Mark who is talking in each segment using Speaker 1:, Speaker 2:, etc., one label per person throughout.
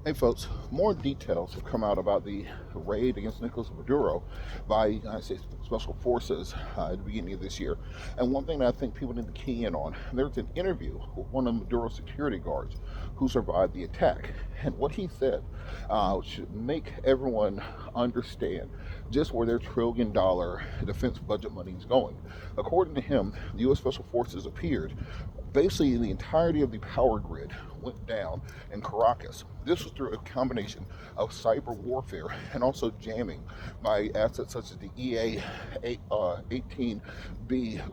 Speaker 1: Hey folks, more details have come out about the raid against Nicolas Maduro by United States Special Forces at the beginning of this year. And one thing that I think people need to key in on, there's an interview with one of Maduro's security guards who survived the attack. And what he said should make everyone understand just where their $1 trillion defense budget money is going. According to him, the U.S. Special Forces appeared basically the entirety of the power grid went down in Caracas. This was through a combination of cyber warfare and also jamming by assets such as the EA-18B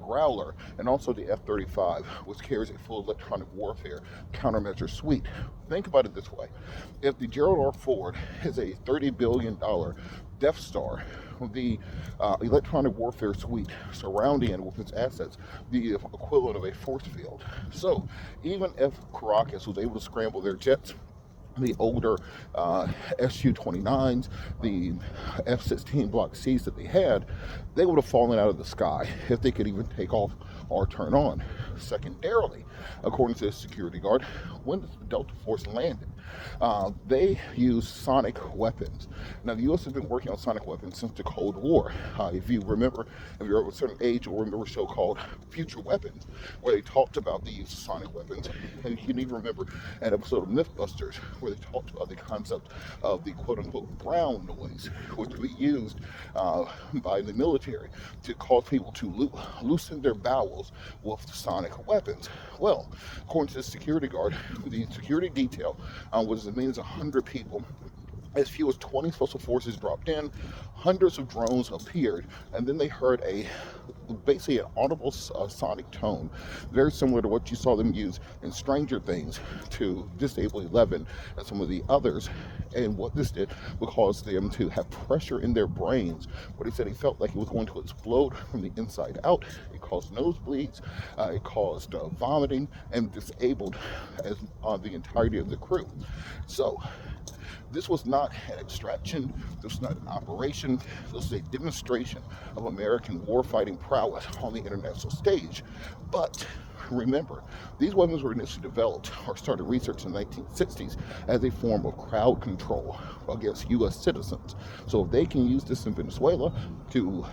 Speaker 1: Growler and also the F-35, which carries a full electronic warfare countermeasure suite. Think about it this way. If the Gerald R. Ford is a $30 billion Death Star, the electronic warfare suite surrounding it with its assets, the equivalent of a force field. So even if Caracas was able to scramble their jets, the older Su-29s, the F-16 Block Cs that they had, they would have fallen out of the sky if they could even take off or turn on. Secondarily, according to the security guard, when the Delta Force landed, they used sonic weapons. Now, the U.S. has been working on sonic weapons since the Cold War. If you remember, if you're of a certain age, you'll remember a show called Future Weapons, where they talked about the use of sonic weapons. And you can even remember an episode of Mythbusters where they talked about the concept of the quote-unquote brown noise, which would be used by the military to cause people to loosen their bowels with sonic weapons. Well, according to the security guard, the security detail was as many as 100 people. As few as 20 special forces dropped in, hundreds of drones appeared, and then they heard basically an audible sonic tone, very similar to what you saw them use in Stranger Things to disable Eleven and some of the others. And what this did would cause them to have pressure in their brains. What he said, he felt like it was going to explode from the inside out. It caused nosebleeds, it caused vomiting, and disabled as the entirety of the crew. So this was not an extraction, this was not an operation, this was a demonstration of American warfighting prowess on the international stage. But remember, these weapons were initially developed or started research in the 1960s as a form of crowd control against U.S. citizens. So if they can use this in Venezuela to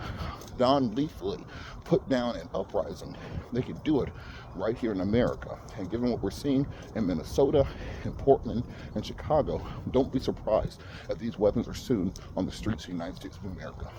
Speaker 1: non-lethally put down an uprising, they can do it right here in America. And given what we're seeing in Minnesota, in Portland, and Chicago, don't be surprised that these weapons are soon on the streets of the United States of America.